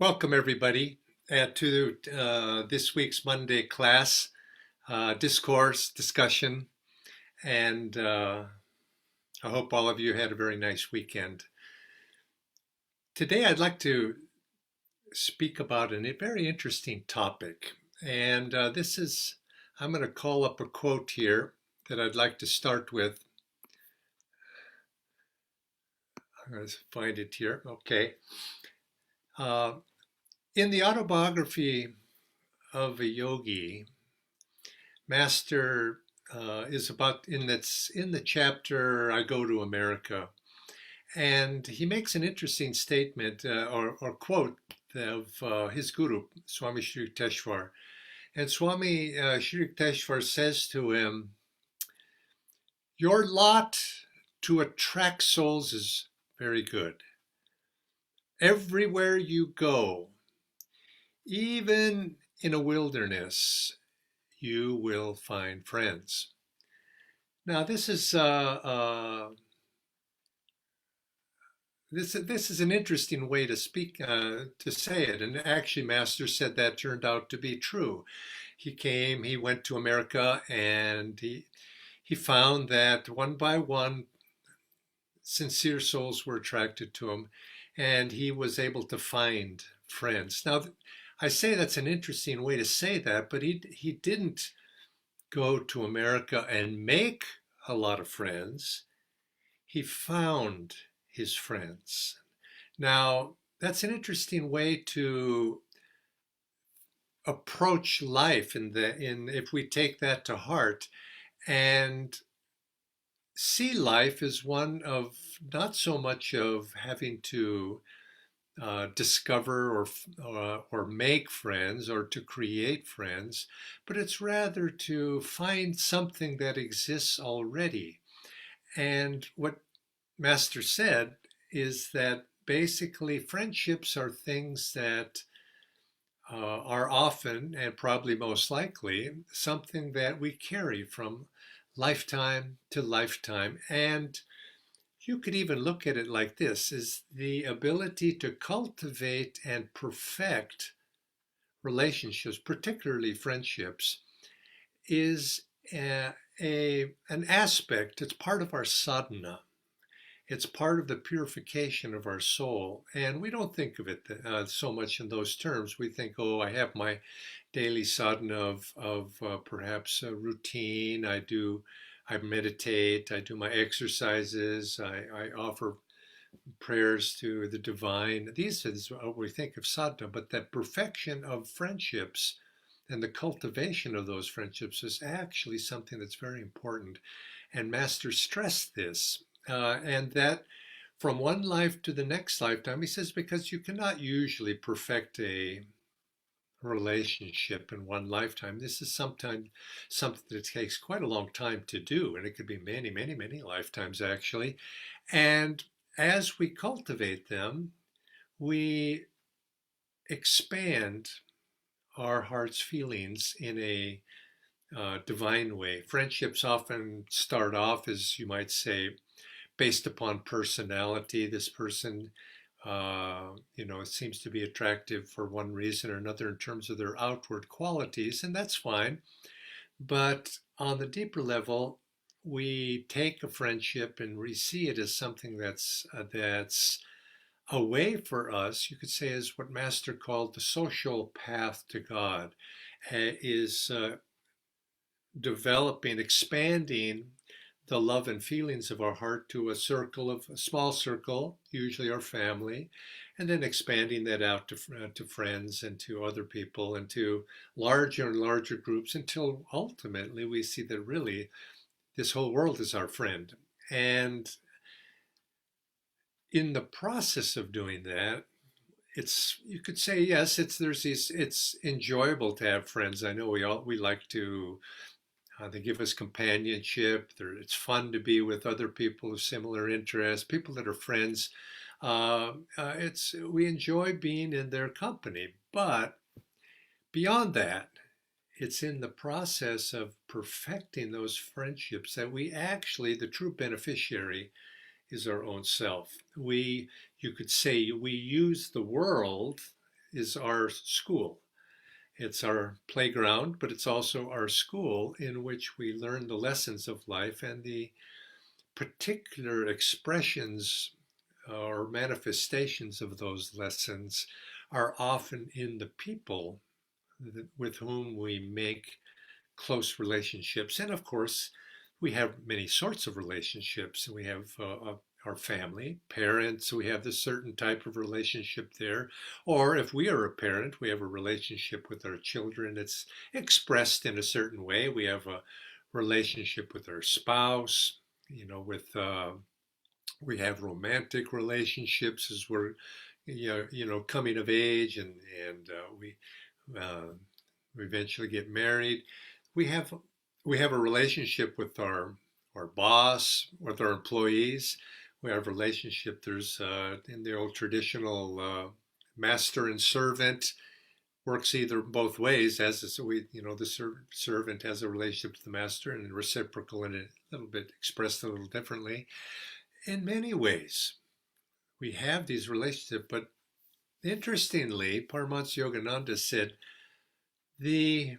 Welcome, everybody, to this week's Monday class, discourse, discussion, and I hope all of you had a very nice weekend. Today, I'd like to speak about a very interesting topic, and I'm going to call up a quote here that I'd like to start with. I'm going to find it here. Okay. Uh, in the autobiography of a yogi, Master is about in the chapter I Go to America, and he makes an interesting statement or quote of his guru Swami Shri Yukteswar. And Swami Shri Yukteswar says to him, "Your lot to attract souls is very good. Everywhere you go, even in a wilderness, you will find friends." Now, this is an interesting way to speak to say it, and actually, Master said that turned out to be true. He went to America, and he found that one by one, sincere souls were attracted to him, and he was able to find friends. Now, I say that's an interesting way to say that, but he didn't go to America and make a lot of friends. He found his friends. Now, that's an interesting way to approach life if we take that to heart and see life as one of not so much of having to discover or make friends or to create friends, but it's rather to find something that exists already. And what Master said is that basically friendships are things that are often and probably most likely something that we carry from lifetime to lifetime. And you could even look at it like this: is the ability to cultivate and perfect relationships, particularly friendships, is an aspect, it's part of our sadhana. It's part of the purification of our soul. And we don't think of it so much in those terms. We think, oh, I have my daily sadhana of perhaps a routine. I meditate, I do my exercises, I offer prayers to the divine. These is what we think of sadhana, but that perfection of friendships and the cultivation of those friendships is actually something that's very important. And Master stressed this, and that from one life to the next lifetime, he says, because you cannot usually perfect a relationship in one lifetime. This is sometimes something that takes quite a long time to do, and it could be many, many, many lifetimes actually. And as we cultivate them, we expand our heart's feelings in a divine way. Friendships often start off, as you might say, based upon personality. This person, seems to be attractive for one reason or another in terms of their outward qualities, and that's fine. But on the deeper level, we take a friendship and we see it as something that's a way for us, you could say, is what Master called the social path to God, is developing, expanding the love and feelings of our heart to a small circle, usually our family, and then expanding that out to friends and to other people and to larger and larger groups until ultimately we see that really this whole world is our friend. And in the process of doing that, you could say, yes, it's enjoyable to have friends. I know we like to they give us companionship. It's fun to be with other people of similar interests, people that are friends. We enjoy being in their company. But beyond that, it's in the process of perfecting those friendships that the true beneficiary is our own self. You could say, we use the world is our school. It's our playground, but it's also our school in which we learn the lessons of life, and the particular expressions or manifestations of those lessons are often in the people with whom we make close relationships. And of course, we have many sorts of relationships. We have our family, parents, we have this certain type of relationship there. Or if we are a parent, we have a relationship with our children. It's expressed in a certain way. We have a relationship with our spouse, with we have romantic relationships as we're coming of age, and uh, we eventually get married. We have we have a relationship with our boss, with our employees. We have a relationship. There's in the old traditional master and servant works either both ways. As is, the servant has a relationship to the master, and reciprocal, and a little bit expressed a little differently. In many ways, we have these relationships, but interestingly, Paramahansa Yogananda said the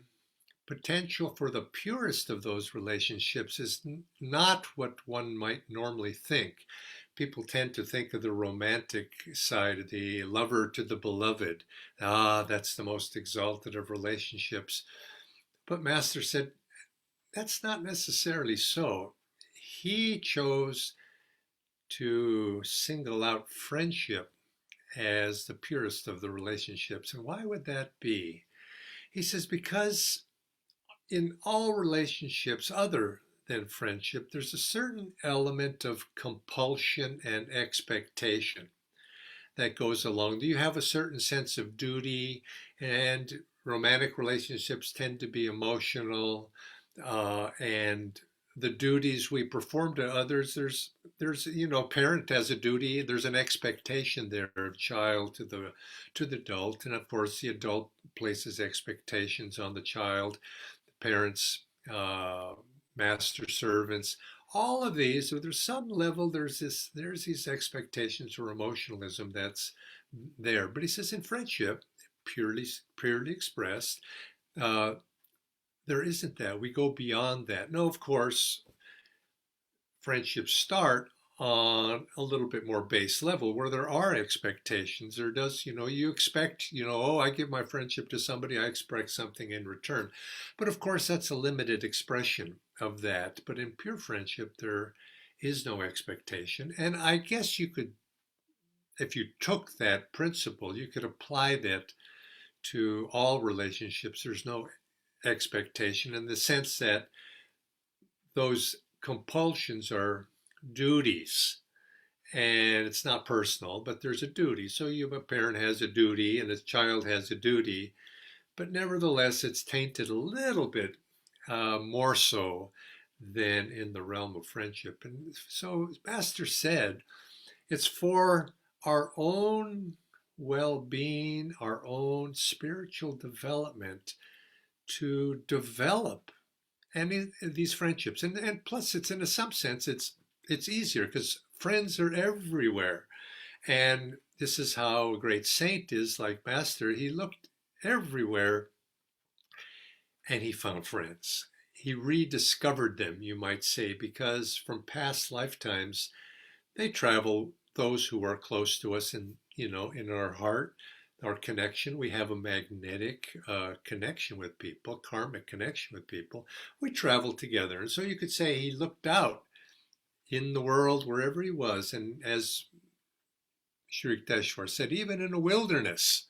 potential for the purest of those relationships is not what one might normally think. People tend to think of the romantic side, the lover to the beloved. Ah, that's the most exalted of relationships. But Master said that's not necessarily so. He chose to single out friendship as the purest of the relationships. And why would that be? He says, because in all relationships other than friendship, there's a certain element of compulsion and expectation that goes along. Do you have a certain sense of duty? And romantic relationships tend to be emotional, and the duties we perform to others, there's parent has a duty, there's an expectation there of child to the adult, and of course the adult places expectations on the child, parents, master servants, all of these. So there's some level, there's these expectations or emotionalism that's there. But he says in friendship, purely expressed, uh, there isn't that. We go beyond that. No, of course, friendships start on a little bit more base level where there are expectations. There does, you expect, oh, I give my friendship to somebody, I expect something in return. But of course, that's a limited expression of that. But in pure friendship, there is no expectation. And I guess you could, if you took that principle, you could apply that to all relationships. There's no expectation in the sense that those compulsions are duties, and it's not personal, but there's a duty. So a parent has a duty and a child has a duty, but nevertheless it's tainted a little bit more so than in the realm of friendship. And so Master said it's for our own well-being, our own spiritual development, to develop and these friendships, and plus it's in some sense it's easier because friends are everywhere. And this is how a great saint is, like Master. He looked everywhere and he found friends. He rediscovered them, you might say, because from past lifetimes they travel, those who are close to us in our heart, our connection. We have a magnetic connection with people, karmic connection with people. We travel together. And so you could say he looked out in the world wherever he was. And as Sri Yukteswar said, even in a wilderness,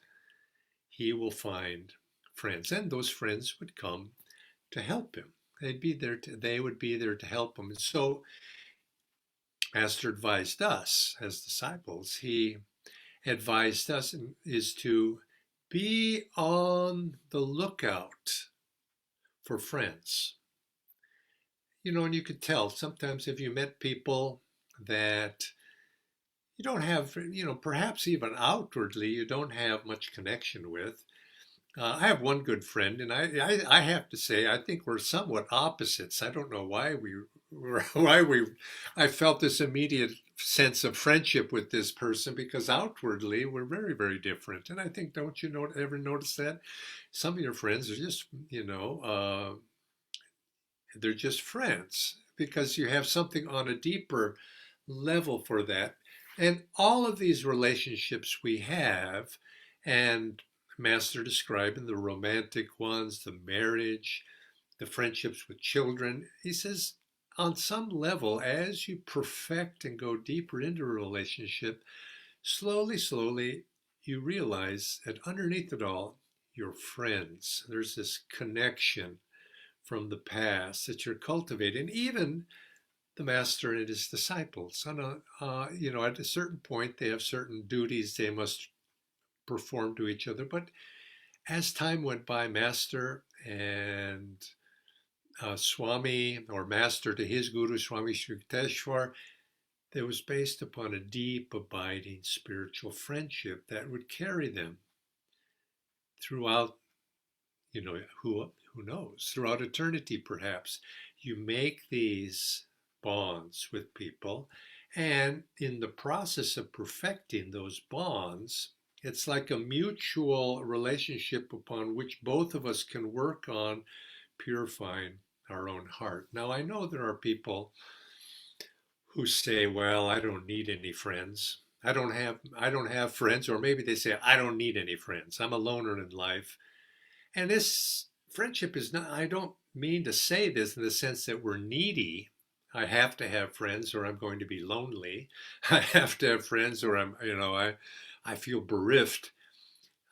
he will find friends. And those friends would come to help him. They would be there to help him. And so Master advised us as disciples, he advised us is to be on the lookout for friends. And you could tell sometimes if you met people that you don't have, perhaps even outwardly, you don't have much connection with. I have one good friend, and I have to say, I think we're somewhat opposites. I don't know why I felt this immediate sense of friendship with this person because outwardly we're very, very different. And I think, don't you ever notice that? Some of your friends are just, they're just friends because you have something on a deeper level for that. And all of these relationships we have, and Master describing the romantic ones, the marriage, the friendships with children, he says, on some level, as you perfect and go deeper into a relationship, slowly, slowly, you realize that underneath it all, you're friends. There's this connection from the past that you're cultivating. Even the master and his disciples, at a certain point, they have certain duties they must perform to each other. But as time went by, master and Swami, or master to his guru, Swami Shrikanteshwar, that was based upon a deep, abiding spiritual friendship that would carry them throughout, who knows, throughout eternity, perhaps. You make these bonds with people, and in the process of perfecting those bonds, it's like a mutual relationship upon which both of us can work on purifying our own heart. Now, I know there are people who say, well, I don't need any friends. I don't have friends, or maybe they say I don't need any friends. I'm a loner in life. And this friendship is not, I don't mean to say this in the sense that we're needy. I have to have friends or I'm going to be lonely. I have to have friends or I feel bereft.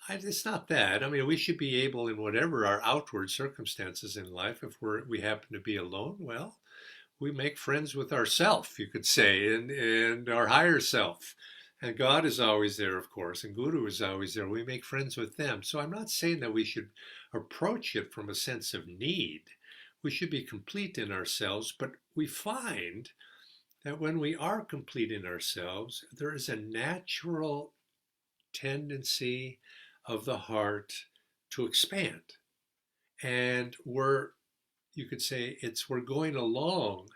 It's not that. I mean, we should be able, in whatever our outward circumstances in life, if we happen to be alone, well, we make friends with ourself, you could say, and our higher self. And God is always there, of course, and Guru is always there. We make friends with them. So I'm not saying that we should approach it from a sense of need. We should be complete in ourselves, but we find that when we are complete in ourselves, there is a natural tendency of the heart to expand. And you could say, we're going along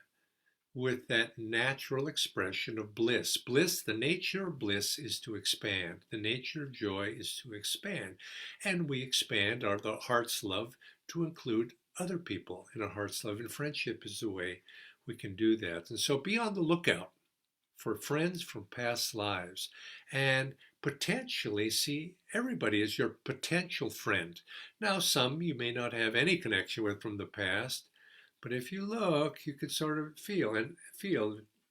with that natural expression of bliss. Bliss, the nature of bliss is to expand. The nature of joy is to expand. And we expand the heart's love to include other people in our heart's love. And friendship is the way we can do that. And so be on the lookout for friends from past lives and potentially see everybody as your potential friend. Now, some you may not have any connection with from the past, but if you look, you could sort of feel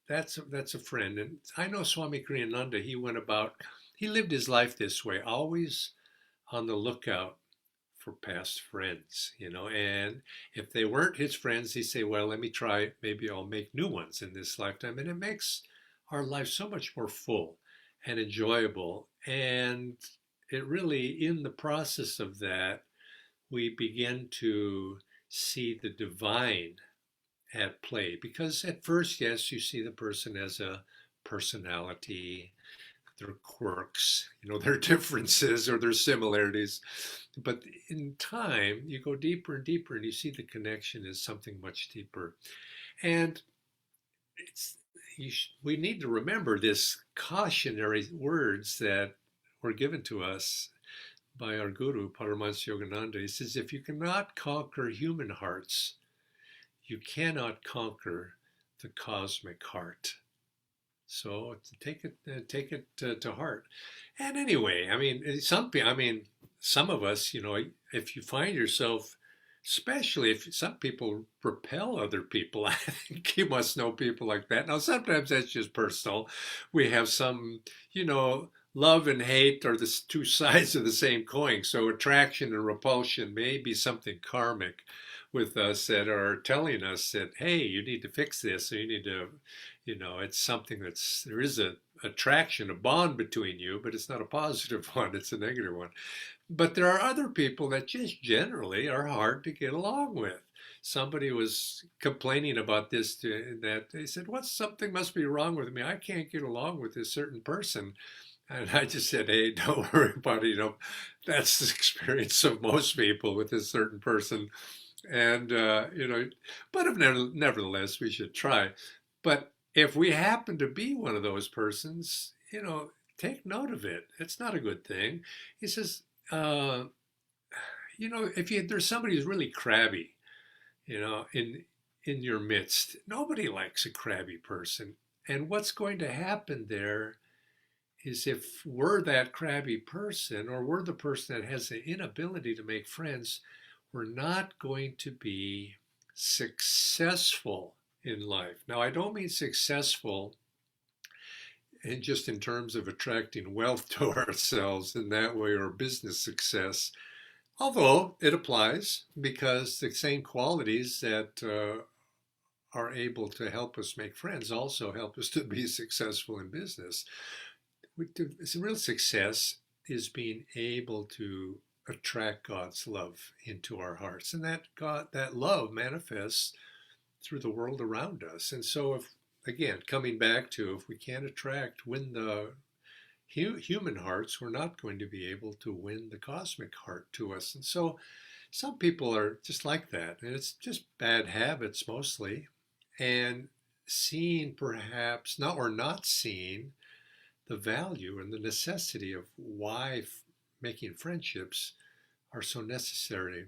that's a friend. And I know Swami Kriyananda, he lived his life this way, always on the lookout for past friends, and if they weren't his friends, he'd say, well, let me try, maybe I'll make new ones in this lifetime. And it makes our life so much more full and enjoyable. And it really, in the process of that, we begin to see the divine at play. Because at first, yes, you see the person as a personality, their quirks, their differences or their similarities. But in time, you go deeper and deeper and you see the connection is something much deeper. And we need to remember this cautionary words that were given to us by our guru, Paramahansa Yogananda. He says, if you cannot conquer human hearts, you cannot conquer the cosmic heart. So take it to heart. And anyway, I mean, some of us, if you find yourself, especially if some people repel other people, I think you must know people like that. Now, sometimes that's just personal. We have some, love and hate are the two sides of the same coin. So attraction and repulsion may be something karmic with us that are telling us that, hey, you need to fix this, or you need to, it's something there is a attraction, a bond between you, but it's not a positive one, it's a negative one. But there are other people that just generally are hard to get along with. Somebody was complaining about this, that they said, something must be wrong with me. I can't get along with this certain person. And I just said, hey, don't worry about it. That's the experience of most people with a certain person. And, but nevertheless, we should try. But if we happen to be one of those persons, take note of it. It's not a good thing. He says, uh, if there's somebody who's really crabby, in your midst, nobody likes a crabby person. And what's going to happen there is if we're that crabby person, or we're the person that has the inability to make friends, we're not going to be successful in life. Now, I don't mean successful and just in terms of attracting wealth to ourselves in that way, or business success, although it applies because the same qualities that are able to help us make friends also help us to be successful in business. Real success is being able to attract God's love into our hearts, and that love manifests through the world around us. And so, if again, coming back to, if we can't win the human hearts, we're not going to be able to win the cosmic heart to us. And so, some people are just like that, and it's just bad habits mostly, and seeing perhaps not or not seeing the value and the necessity of why making friendships are so necessary.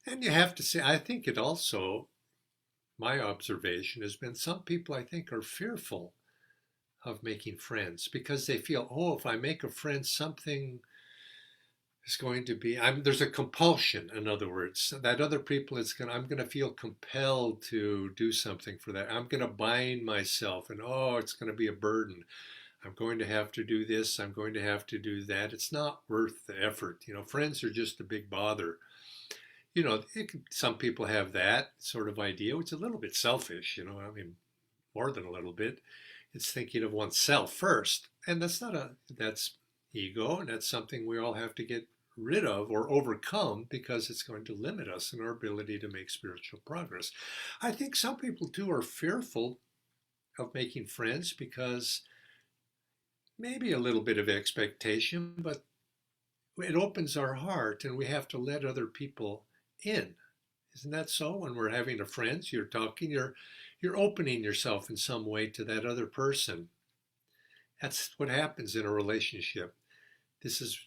And you have to say, I think it also, my observation has been, some people I think are fearful of making friends because they feel, oh, if I make a friend, something is going to be, there's a compulsion, in other words, that other people, I'm going to feel compelled to do something for that. I'm going to bind myself, and oh, it's going to be a burden. I'm going to have to do this. I'm going to have to do that. It's not worth the effort. Friends are just a big bother. Some people have that sort of idea, which is a little bit selfish, I mean, more than a little bit. It's thinking of oneself first. And that's ego, and that's something we all have to get rid of or overcome because it's going to limit us in our ability to make spiritual progress. I think some people too are fearful of making friends because maybe a little bit of expectation, but it opens our heart and we have to let other people in. Isn't that so? When we're having a friends, you're talking, you're opening yourself in some way to that other person. That's what happens in a relationship. This is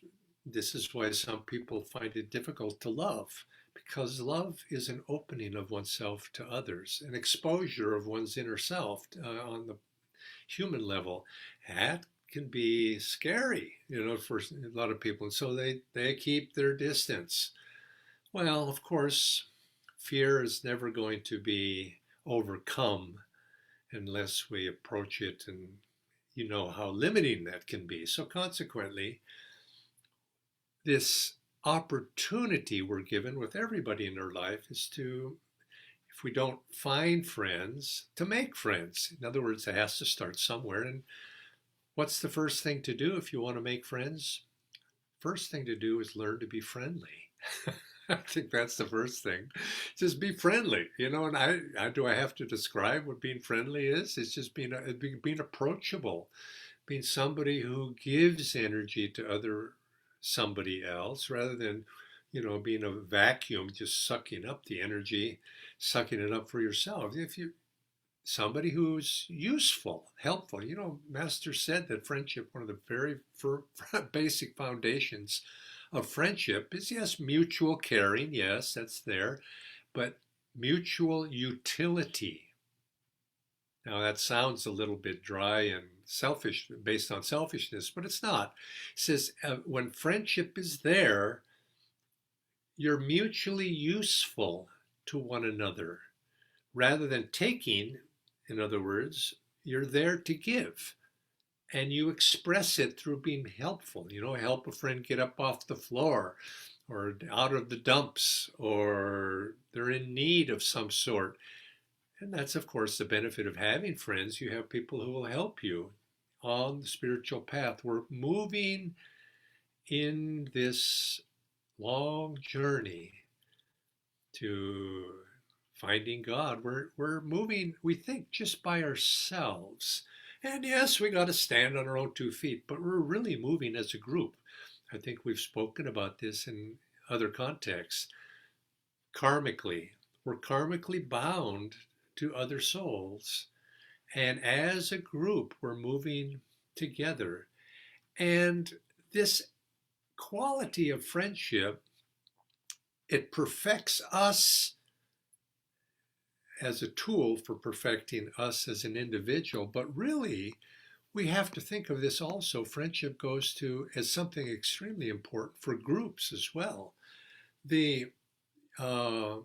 this is why some people find it difficult to love, because love is an opening of oneself to others, an exposure of one's inner self on the human level. That can be scary, for a lot of people. And so they keep their distance. Well, of course, fear is never going to be overcome unless we approach it, and you know how limiting that can be. So consequently, this opportunity we're given with everybody in our life is to, if we don't find friends, to make friends. In other words, it has to start somewhere. And what's the first thing to do if you want to make friends? First thing to do is learn to be friendly. I think that's the first thing. Just be friendly, And I have to describe what being friendly is? It's just being approachable, being somebody who gives energy to somebody else, rather than, being a vacuum, just sucking up the energy, sucking it up for yourself. If you Somebody who's useful, helpful. Master said that friendship, one of the very basic foundations of friendship is, yes, mutual caring. Yes, that's there, but mutual utility. Now that sounds a little bit dry and selfish, based on selfishness, but it's not. It says when friendship is there, you're mutually useful to one another rather than taking. In other words, you're there to give, and you express it through being helpful. Help a friend get up off the floor or out of the dumps, or they're in need of some sort. And that's, of course, the benefit of having friends. You have people who will help you on the spiritual path. We're moving in this long journey to finding God. We're moving, we think, just by ourselves. And yes, we got to stand on our own 2 feet, but we're really moving as a group. I think we've spoken about this in other contexts. Karmically, we're karmically bound to other souls, And as a group, we're moving together. And this quality of friendship, it perfects us as a tool for perfecting us as an individual. But really, we have to think of this also. Friendship goes to as something extremely important for groups as well. The uh,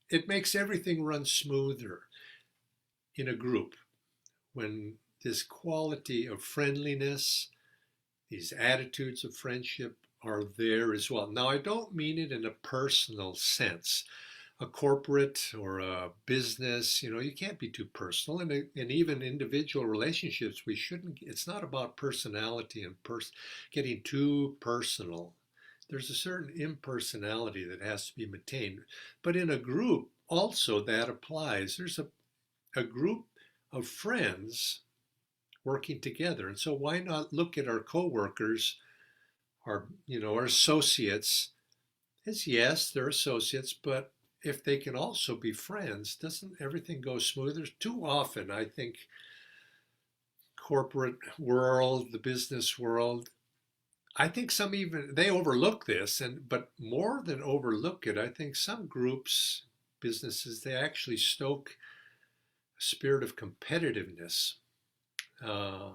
it makes everything run smoother in a group when this quality of friendliness, these attitudes of friendship are there as well. Now, I don't mean it in a personal sense. A corporate or a business, you can't be too personal. And even individual relationships, we shouldn't, it's not about personality and getting too personal. There's a certain impersonality that has to be maintained. But in a group, also that applies. There's a group of friends working together. And so why not look at our coworkers, our associates as, yes, they're associates, but if they can also be friends, doesn't everything go smoother? Too often, I think, corporate world, the business world, I think some even they overlook this, but more than overlook it, I think some groups, businesses, they actually stoke a spirit of competitiveness, uh,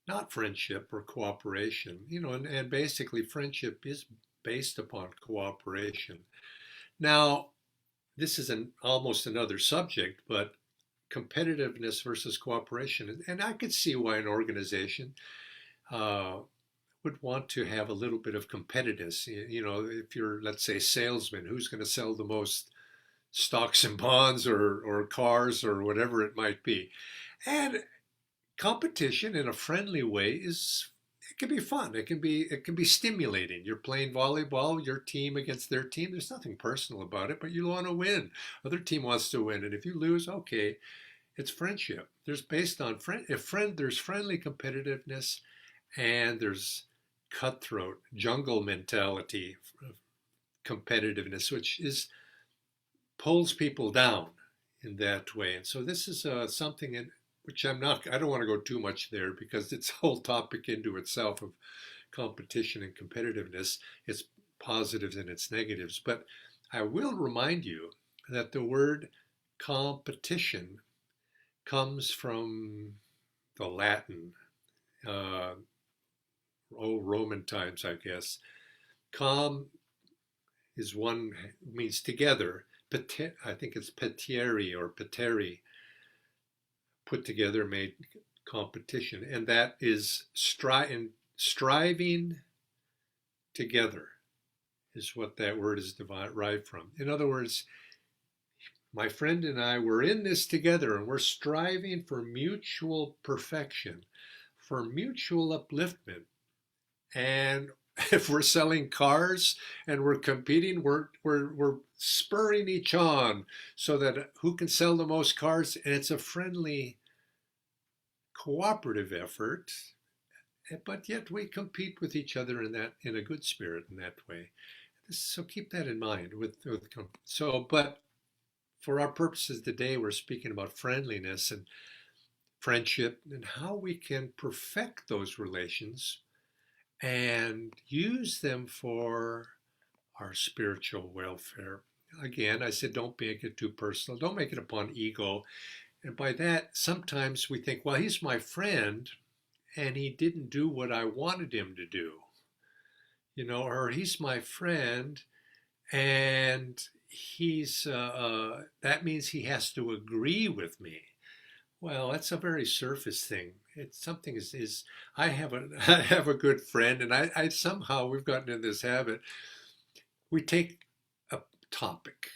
not friendship or cooperation. And basically friendship is based upon cooperation. Now, this is almost another subject, but competitiveness versus cooperation, and I could see why an organization uh, would want to have a little bit of competitiveness. If you're, let's say, salesman, who's going to sell the most stocks and bonds or cars or whatever it might be. And competition in a friendly way it can be fun. It can be stimulating. You're playing volleyball, your team against their team. There's nothing personal about it, but you want to win. Other team wants to win, and if you lose, okay, it's friendship. There's based on there's friendly competitiveness, and there's cutthroat jungle mentality, competitiveness, which is pulls people down in that way. And so this is something in which I don't want to go too much there because it's a whole topic into itself of competition and competitiveness, its positives and its negatives. But I will remind you that the word competition comes from the Latin, uh, Roman times, I guess. Com is one, means together. I think it's petieri or peteri, put together, made competition. And that is striving together is what that word is derived from. In other words, my friend and I were in this together and we're striving for mutual perfection, for mutual upliftment. And if we're selling cars and we're competing, we're spurring each on so that who can sell the most cars, and it's a friendly, cooperative effort. But yet we compete with each other in a good spirit in that way. So keep that in mind. But for our purposes today, we're speaking about friendliness and friendship and how we can perfect those relations and use them for our spiritual welfare. Again, I said, don't make it too personal. Don't make it upon ego. And by that, sometimes we think, well, he's my friend and he didn't do what I wanted him to do, or he's my friend and that means he has to agree with me. Well, that's a very surface thing. It's something is I have a I have a good friend, and I somehow we've gotten in this habit. We take a topic,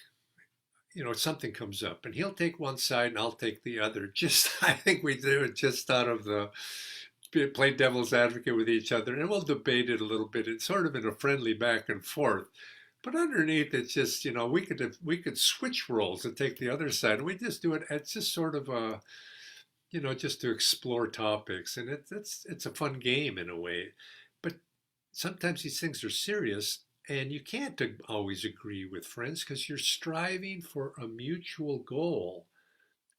something comes up, and he'll take one side and I'll take the other. Just I think we do it just out of the play devil's advocate with each other, and we'll debate it a little bit. It's sort of in a friendly back and forth. But underneath, it's just we could switch roles and take the other side, and we just do it. It's just sort of a just to explore topics, and it's a fun game in a way. But sometimes these things are serious, and you can't always agree with friends because you're striving for a mutual goal.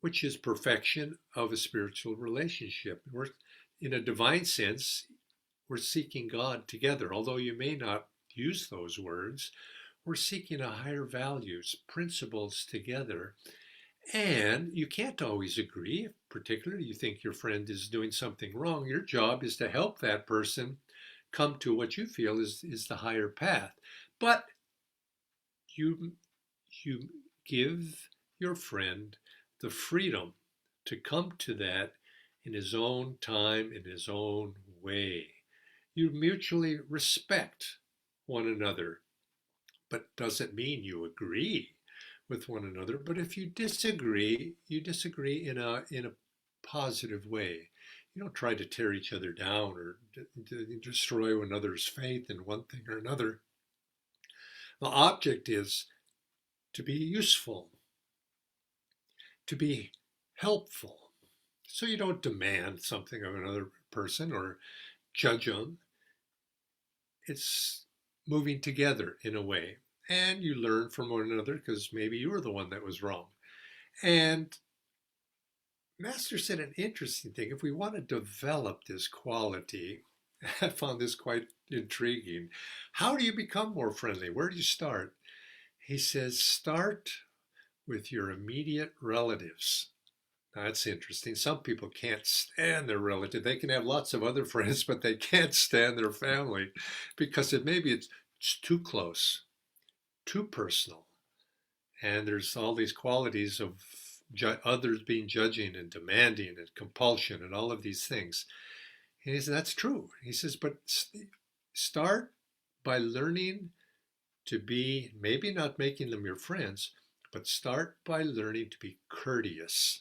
which is perfection of a spiritual relationship. We're, in a divine sense, we're seeking God together. Although you may not use those words, we're seeking a higher values, principles together. And you can't always agree, particularly you think your friend is doing something wrong. Your job is to help that person come to what you feel is the higher path. But you you give your friend the freedom to come to that in his own time, in his own way. You mutually respect one another, but doesn't mean you agree with one another. But if you disagree in a positive way. You don't try to tear each other down or destroy another's faith in one thing or another. The object is to be useful, to be helpful. So you don't demand something of another person or judge them. It's moving together in a way. And you learn from one another because maybe you were the one that was wrong. And Master said an interesting thing. If we want to develop this quality, I found this quite intriguing. How do you become more friendly? Where do you start? He says, start with your immediate relatives. Now, that's interesting. Some people can't stand their relative. They can have lots of other friends, but they can't stand their family because maybe it's too close, too personal. And there's all these qualities of others being judging and demanding and compulsion and all of these things. And he says, that's true. He says, but start by learning to be, maybe not making them your friends, but start by learning to be courteous.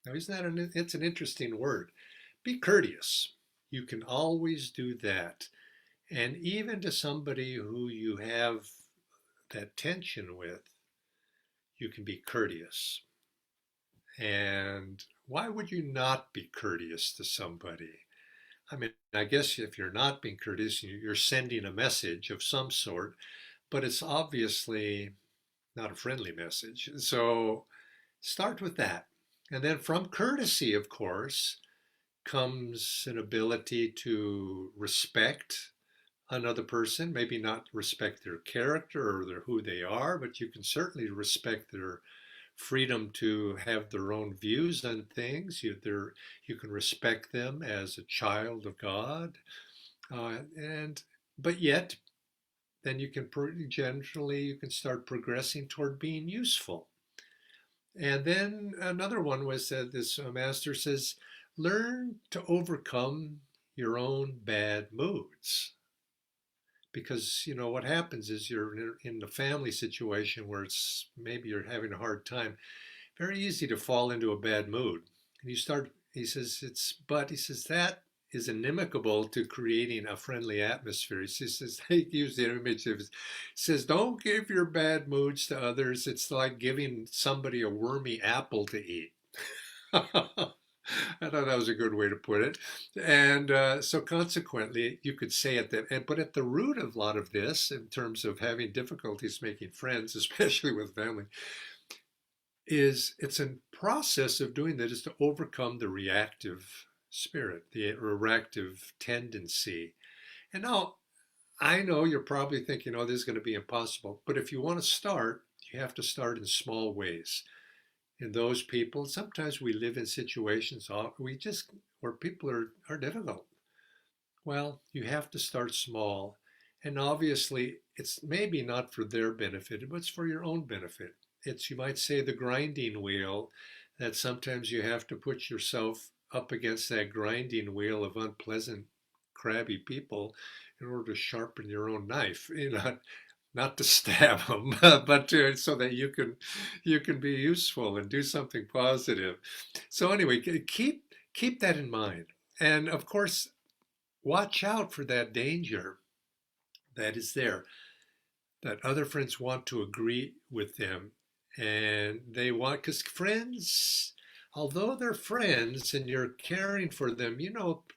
Now, isn't that it's an interesting word? Be courteous. You can always do that. And even to somebody who you have that tension with, you can be courteous. And why would you not be courteous to somebody? I mean, I guess if you're not being courteous, you're sending a message of some sort, but it's obviously not a friendly message. So start with that. And then from courtesy, of course, comes an ability to respect another person, maybe not respect their character or who they are, but you can certainly respect their freedom to have their own views on things. You can respect them as a child of God, and but yet then you can generally you can start progressing toward being useful. And then another one was that this master says, learn to overcome your own bad moods. Because what happens is you're in the family situation where it's maybe you're having a hard time. Very easy to fall into a bad mood. And he says, he says that is inimical to creating a friendly atmosphere. He says, he used the image of, he says, don't give your bad moods to others. It's like giving somebody a wormy apple to eat. I thought that was a good way to put it. And so consequently, you could say at that, but at the root of a lot of this, in terms of having difficulties making friends, especially with family, is it's a process of doing that is to overcome the reactive spirit, the reactive tendency. And now I know you're probably thinking, oh, this is going to be impossible. But if you want to start, you have to start in small ways. And those people, sometimes we live in situations where people are difficult. Well, you have to start small. And obviously, it's maybe not for their benefit, but it's for your own benefit. It's, you might say, the grinding wheel, that sometimes you have to put yourself up against that grinding wheel of unpleasant, crabby people in order to sharpen your own knife. Not to stab them, but so that you can be useful and do something positive. So anyway, keep that in mind, and of course, watch out for that danger that is there. That other friends want to agree with them, and they want, because friends, although they're friends and you're caring for them,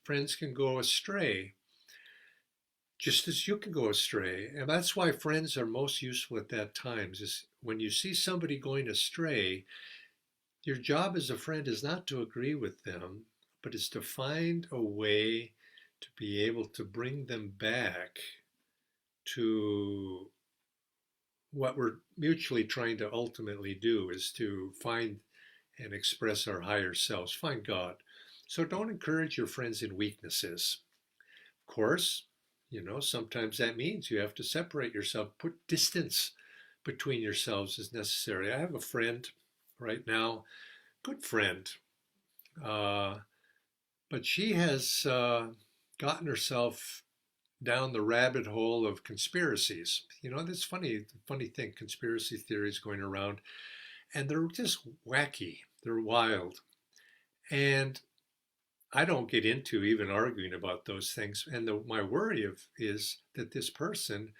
friends can go astray just as you can go astray. And that's why friends are most useful at that times, is when you see somebody going astray, Your job as a friend is not to agree with them, but is to find a way to be able to bring them back to what we're mutually trying to ultimately do, is to find and express our higher selves, find God. So don't encourage your friends in weaknesses. Of course, sometimes that means you have to separate yourself, put distance between yourselves as necessary. I have a friend right now, good friend, uh, but she has gotten herself down the rabbit hole of conspiracies. This funny thing, conspiracy theories going around, and they're just wacky. They're wild. And I don't get into even arguing about those things. And my worry is that this person,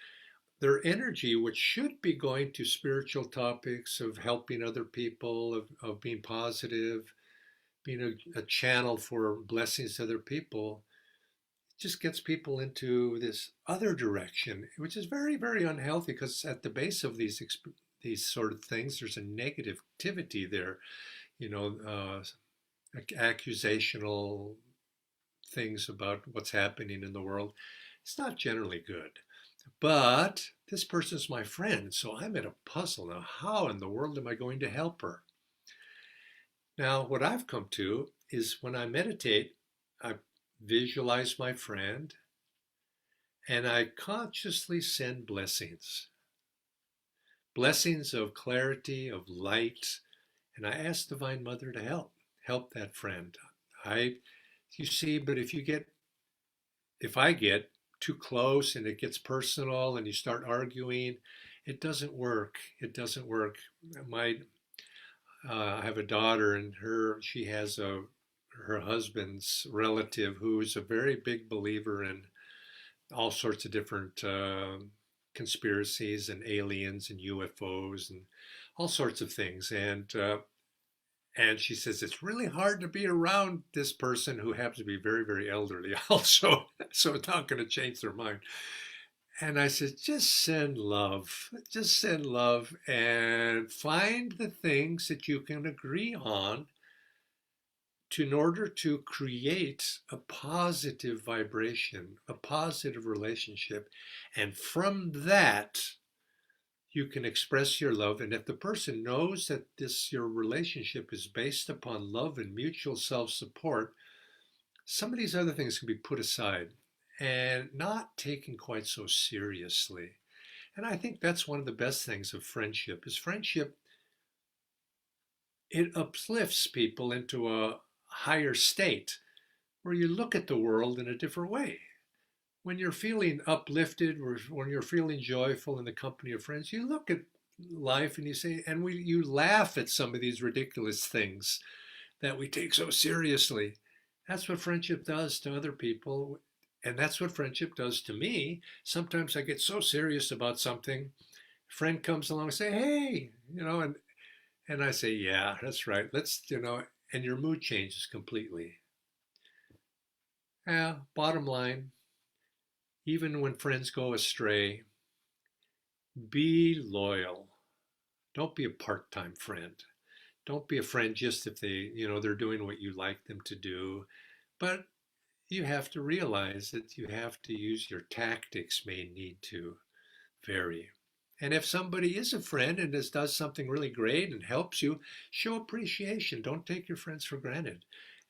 their energy, which should be going to spiritual topics of helping other people, of being positive, being a channel for blessings to other people, just gets people into this other direction, which is very, very unhealthy, because at the base of these sort of things, there's a negativity there, you know, accusational things about what's happening in the world. It's not generally good. But this person's my friend, so I'm at a puzzle now. How in the world am I going to help her? Now, what I've come to is when I meditate, I visualize my friend and I consciously send blessings. Blessings of clarity, of light, and I ask Divine Mother to help that friend. I you see, but if I get too close and it gets personal and you start arguing, it doesn't work. It doesn't work. My I have a daughter, and she has her husband's relative who's a very big believer in all sorts of different conspiracies and aliens and UFOs and all sorts of things. And she says it's really hard to be around this person who happens to be very, very elderly also. So it's not going to change their mind. And I said, just send love. Just send love and find the things that you can agree on in order to create a positive vibration, a positive relationship. And from that, you can express your love. And if the person knows that your relationship is based upon love and mutual self-support, some of these other things can be put aside and not taken quite so seriously. And I think that's one of the best things of friendship. It uplifts people into a higher state where you look at the world in a different way. When you're feeling uplifted, or when you're feeling joyful in the company of friends, you look at life and you say, and you laugh at some of these ridiculous things that we take so seriously. That's what friendship does to other people. And that's what friendship does to me. Sometimes I get so serious about something. A friend comes along and say, hey, and I say, yeah, that's right. And your mood changes completely. Yeah, bottom line, even when friends go astray, be loyal. Don't be a part-time friend. Don't be a friend just if they're doing what you like them to do. But you have to realize that you have to use your tactics may need to vary. And if somebody is a friend and does something really great and helps you, show appreciation. Don't take your friends for granted.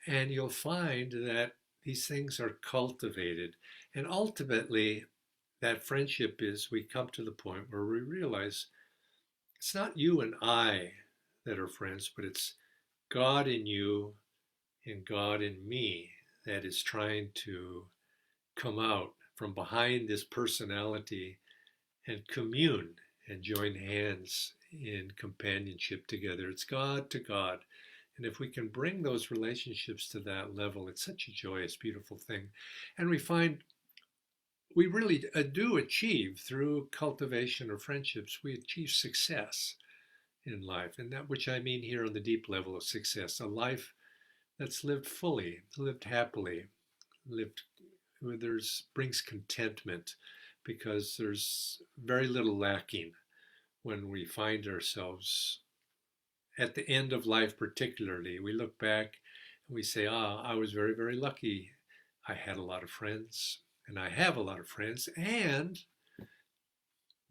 And you'll find that these things are cultivated. And ultimately, that friendship we come to the point where we realize it's not you and I that are friends, but it's God in you and God in me that is trying to come out from behind this personality and commune and join hands in companionship together. It's God to God. And if we can bring those relationships to that level, it's such a joyous, beautiful thing. And we find we really do achieve, through cultivation of friendships, we achieve success in life. And that, which I mean here on the deep level of success, a life that's lived fully, lived happily, lived where brings contentment, because there's very little lacking when we find ourselves at the end of life, particularly, we look back and we say, ah, I was very, very lucky. I had a lot of friends, and I have a lot of friends, and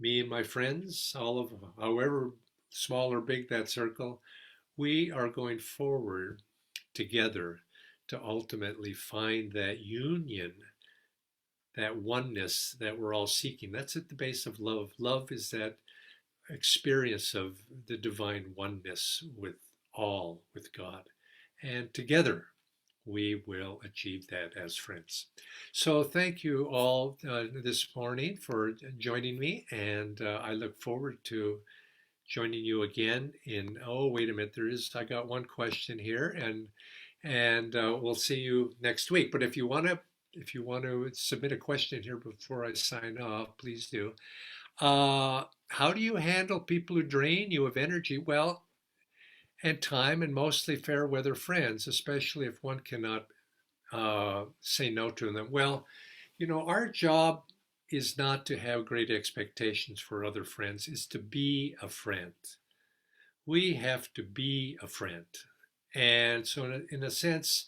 me and my friends, all of however small or big that circle, we are going forward together to ultimately find that union, that oneness that we're all seeking. That's at the base of love. Love is that experience of the divine oneness with all, with God. And together we will achieve that as friends. So thank you all this morning for joining me. And I look forward to joining you again in, oh, wait a minute, I got one question here, and we'll see you next week. But if you want to submit a question here before I sign off, please do. How do you handle people who drain you of energy? Well, and time, and mostly fair weather friends, especially if one cannot say no to them. Well, our job is not to have great expectations for other friends, is to be a friend. We have to be a friend. And so in a sense,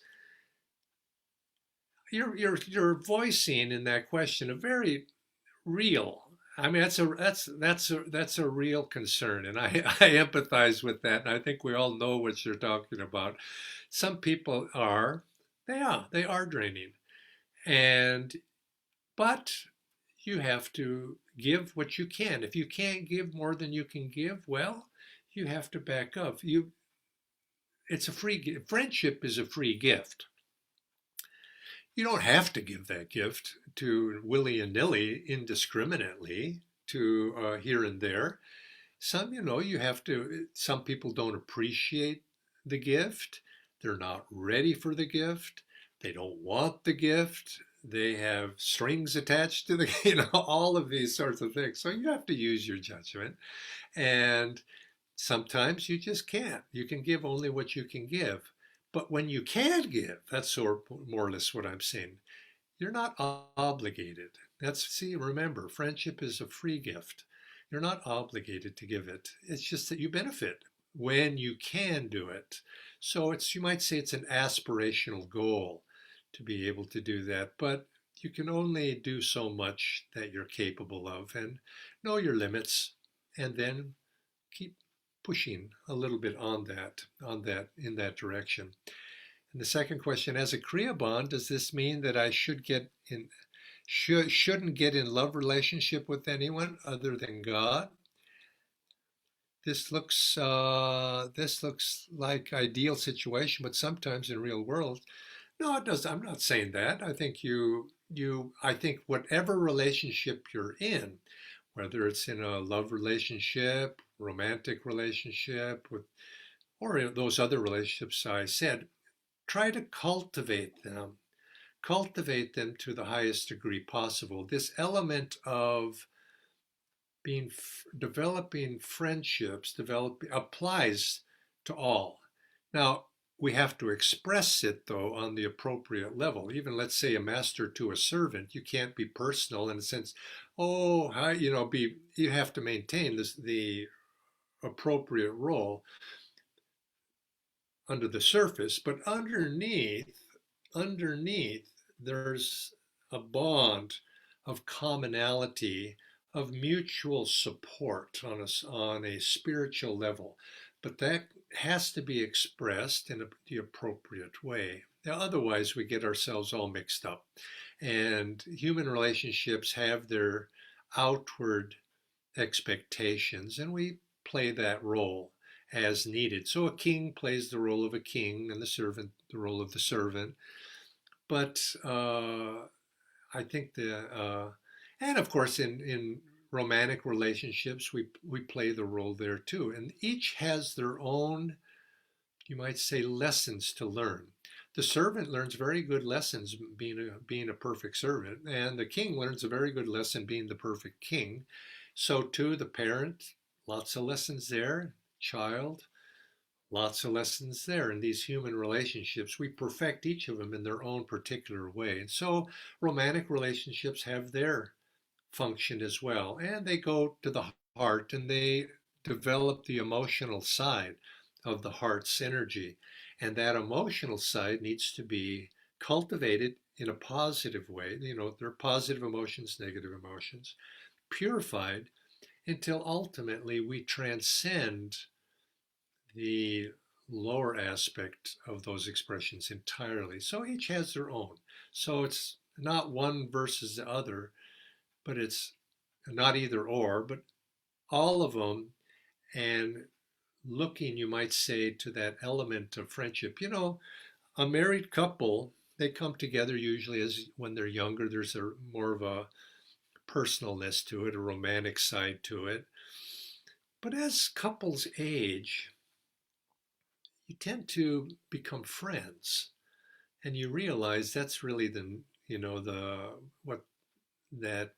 you're voicing in that question a very real. I mean, that's a real concern, and I I empathize with that, and I think we all know what you're talking about. Some people they are draining, and but you have to give what you can. If you can't give more than you can give, well, you have to back up. It's a free gift. Friendship is a free gift. You don't have to give that gift to willy and nilly indiscriminately to here and there. You have to, some people don't appreciate the gift. They're not ready for the gift. They don't want the gift. They have strings attached to the, all of these sorts of things. So you have to use your judgment. And sometimes you just can't. You can give only what you can give. But when you can give, that's more or less what I'm saying. You're not obligated. Remember, friendship is a free gift. You're not obligated to give it. It's just that you benefit when you can do it. So you might say it's an aspirational goal to be able to do that, but you can only do so much that you're capable of, and know your limits, and then keep pushing a little bit in that direction. And the second question, as a Kriya bond, does this mean that I shouldn't get in love relationship with anyone other than God? This looks like ideal situation, but sometimes in real world, no, it does. I'm not saying that. I think whatever relationship you're in, whether it's in a love relationship, romantic relationship, or those other relationships I said, try to cultivate them. Cultivate them to the highest degree possible. This element of developing friendships applies to all. Now, we have to express it though on the appropriate level. Even let's say a master to a servant, you can't be personal in the sense, oh, how, you have to maintain the appropriate role under the surface, but underneath, there's a bond of commonality, of mutual support on a spiritual level. But that has to be expressed in the appropriate way. Now, otherwise, we get ourselves all mixed up. And human relationships have their outward expectations, and we play that role as needed. So a king plays the role of a king, and the servant the role of the servant. But I think and of course in romantic relationships we play the role there too, and each has their own, you might say, lessons to learn. The servant learns very good lessons being a perfect servant, and the king learns a very good lesson being the perfect king. So too the parent, lots of lessons there. Child, lots of lessons there. In these human relationships, we perfect each of them in their own particular way. And so romantic relationships have their function as well, and they go to the heart and they develop the emotional side of the heart's energy. And that emotional side needs to be cultivated in a positive way. You know, there are positive emotions, negative emotions, purified until ultimately we transcend the lower aspect of those expressions entirely. So each has their own. So it's not one versus the other, but it's not either or, but all of them. And looking, you might say, to that element of friendship. You know, a married couple, they come together usually as when they're younger. There's a more of a personalness to it, a romantic side to it. But as couples age, you tend to become friends, and you realize that's really the what that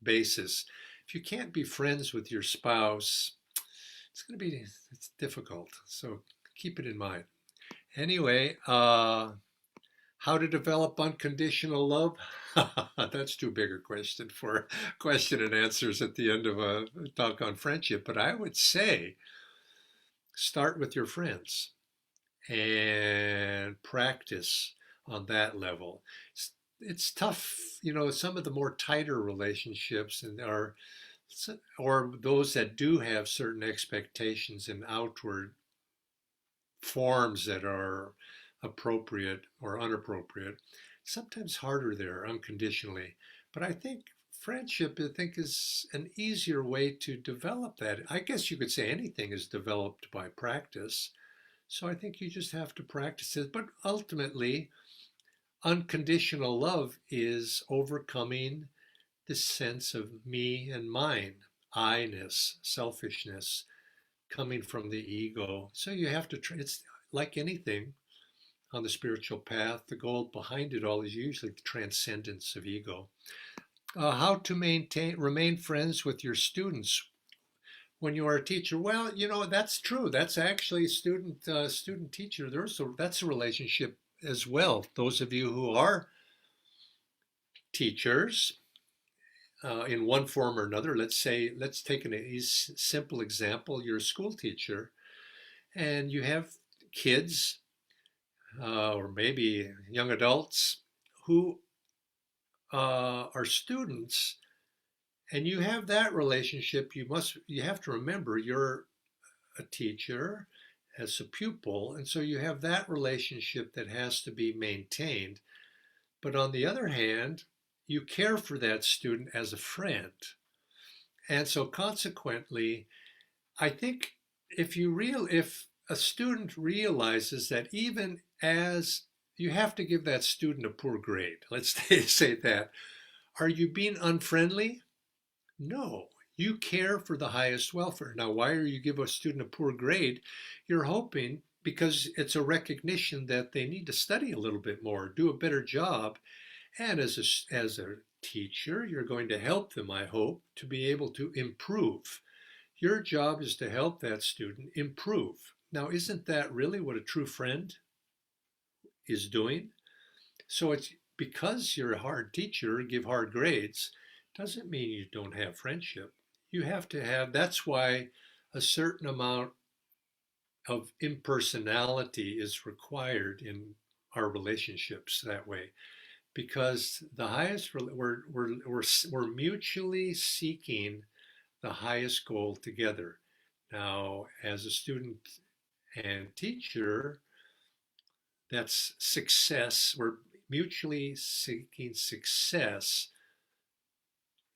basis. If you can't be friends with your spouse, it's difficult. So keep it in mind. Anyway, how to develop unconditional love? That's too big a question for question and answers at the end of a talk on friendship. But I would say start with your friends and practice on that level. It's tough, you know, some of the more tighter relationships and are or those that do have certain expectations and outward forms that are appropriate or inappropriate, sometimes harder there unconditionally. But I think friendship, I think, is an easier way to develop that. I guess you could say anything is developed by practice. So I think you just have to practice it. But ultimately, unconditional love is overcoming this sense of me and mine, I-ness, selfishness, coming from the ego. So you have to, it's like anything on the spiritual path, the goal behind it all is usually the transcendence of ego. How to remain friends with your students when you are a teacher? Well, you know, that's true. That's actually student teacher. That's a relationship as well. Those of you who are teachers, in one form or another, let's take a simple example. You're a school teacher and you have kids or maybe young adults who are students, and you have that relationship. You have to remember you're a teacher as a pupil, and so you have that relationship that has to be maintained. But on the other hand, you care for that student as a friend. And so consequently, I think if a student realizes that even as you have to give that student a poor grade, let's say that, are you being unfriendly? No. You care for the highest welfare. Now, why are you give a student a poor grade? You're hoping because it's a recognition that they need to study a little bit more, do a better job, and as a teacher, you're going to help them, I hope, to be able to improve. Your job is to help that student improve. Now, isn't that really what a true friend is doing? So it's because you're a hard teacher, give hard grades, doesn't mean you don't have friendship. You have to have, that's why a certain amount of impersonality is required in our relationships that way. Because the highest, we're mutually seeking the highest goal together. Now, as a student and teacher, that's success. We're mutually seeking success.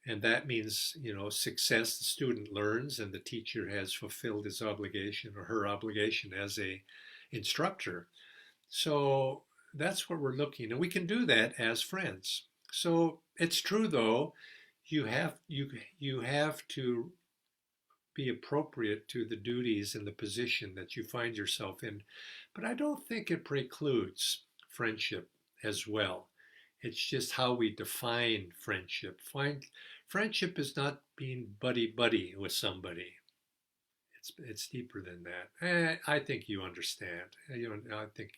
And that means, you know, success, the student learns and the teacher has fulfilled his obligation or her obligation as a instructor. So that's what we're looking, and we can do that as friends. So it's true though, you have to be appropriate to the duties and the position that you find yourself in. But I don't think it precludes friendship as well. It's just how we define friendship. Friendship is not being buddy buddy with somebody. It's deeper than that. I think you understand. I think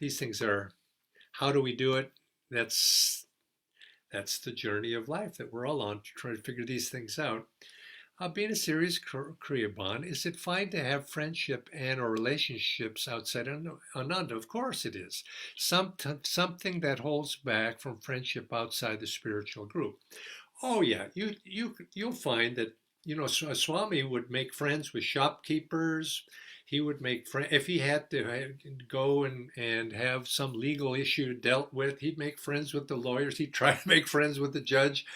these things are. How do we do it? That's that's the journey of life that we're all on to try to figure these things out. being a serious Kriya bond, is it fine to have friendship and or relationships outside Ananda? Of course it is. Something that holds back from friendship outside the spiritual group. Oh yeah, you'll find that Swami would make friends with shopkeepers. He would make friends if he had to go and have some legal issue dealt with. He'd make friends with the lawyers. He'd try to make friends with the judge,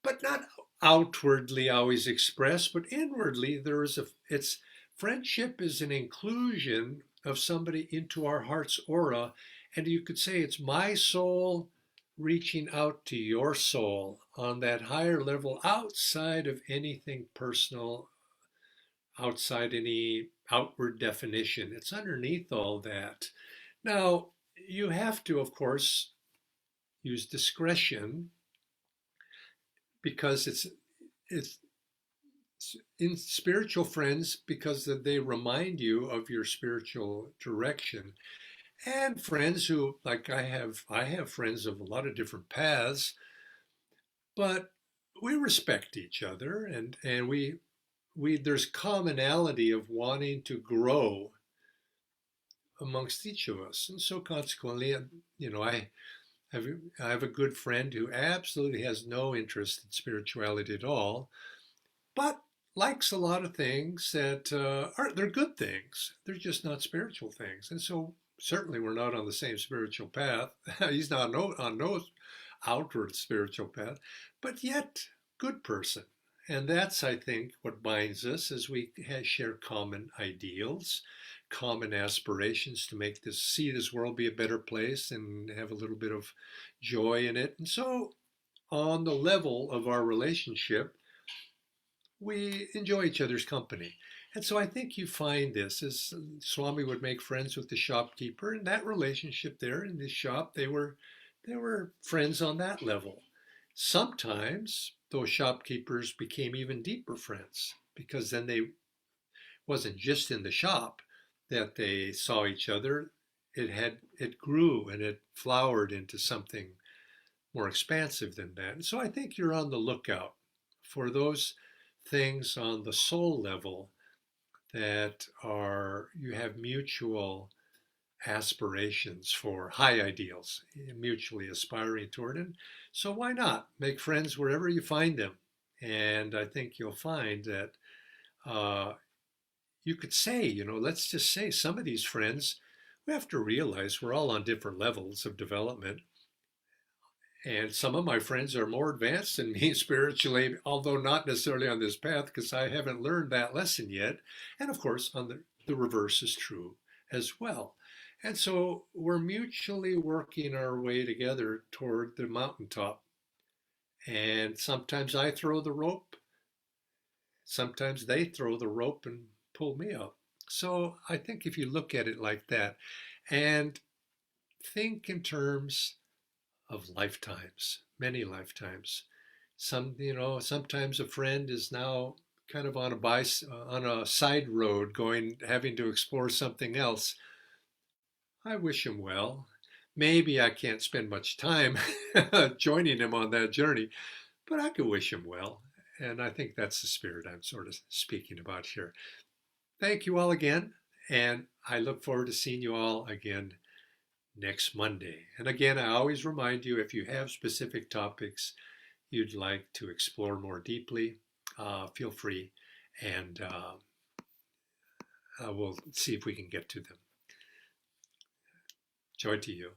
but not outwardly always expressed, but inwardly there is a it's friendship is an inclusion of somebody into our heart's aura, and you could say it's my soul reaching out to your soul on that higher level outside of anything personal, outside any outward definition. It's underneath all that. Now, you have to, of course, use discretion because it's in spiritual friends because they remind you of your spiritual direction, and friends who, like, I have friends of a lot of different paths, but we respect each other, and we there's commonality of wanting to grow amongst each of us, and so consequently, have I have a good friend who absolutely has no interest in spirituality at all, but likes a lot of things that they're good things. They're just not spiritual things, and so certainly we're not on the same spiritual path. He's not on no outward spiritual path, but yet good person. And that's, I think, what binds us as we share common ideals, common aspirations to make this, see this world be a better place and have a little bit of joy in it. And so, on the level of our relationship, we enjoy each other's company. And so I think you find this as Swami would make friends with the shopkeeper, and that relationship there in this shop, they were friends on that level. Sometimes those shopkeepers became even deeper friends because then they wasn't just in the shop that they saw each other. It grew and it flowered into something more expansive than that. And so I think you're on the lookout for those things on the soul level that are you have mutual aspirations for, high ideals, mutually aspiring toward. And so why not make friends wherever you find them? And I think you'll find that uh, you could say, let's just say some of these friends, we have to realize we're all on different levels of development. And some of my friends are more advanced than me spiritually, although not necessarily on this path because I haven't learned that lesson yet. And of course, on the reverse is true as well. And so we're mutually working our way together toward the mountaintop. And sometimes I throw the rope, sometimes they throw the rope and pull me up. So I think if you look at it like that and think in terms of lifetimes, many lifetimes. Sometimes a friend is now kind of on a side road, having to explore something else. I wish him well. Maybe I can't spend much time joining him on that journey, but I could wish him well. And I think that's the spirit I'm sort of speaking about here. Thank you all again, and I look forward to seeing you all again next Monday. And again, I always remind you, if you have specific topics you'd like to explore more deeply, feel free, and we'll see if we can get to them. Joy to you.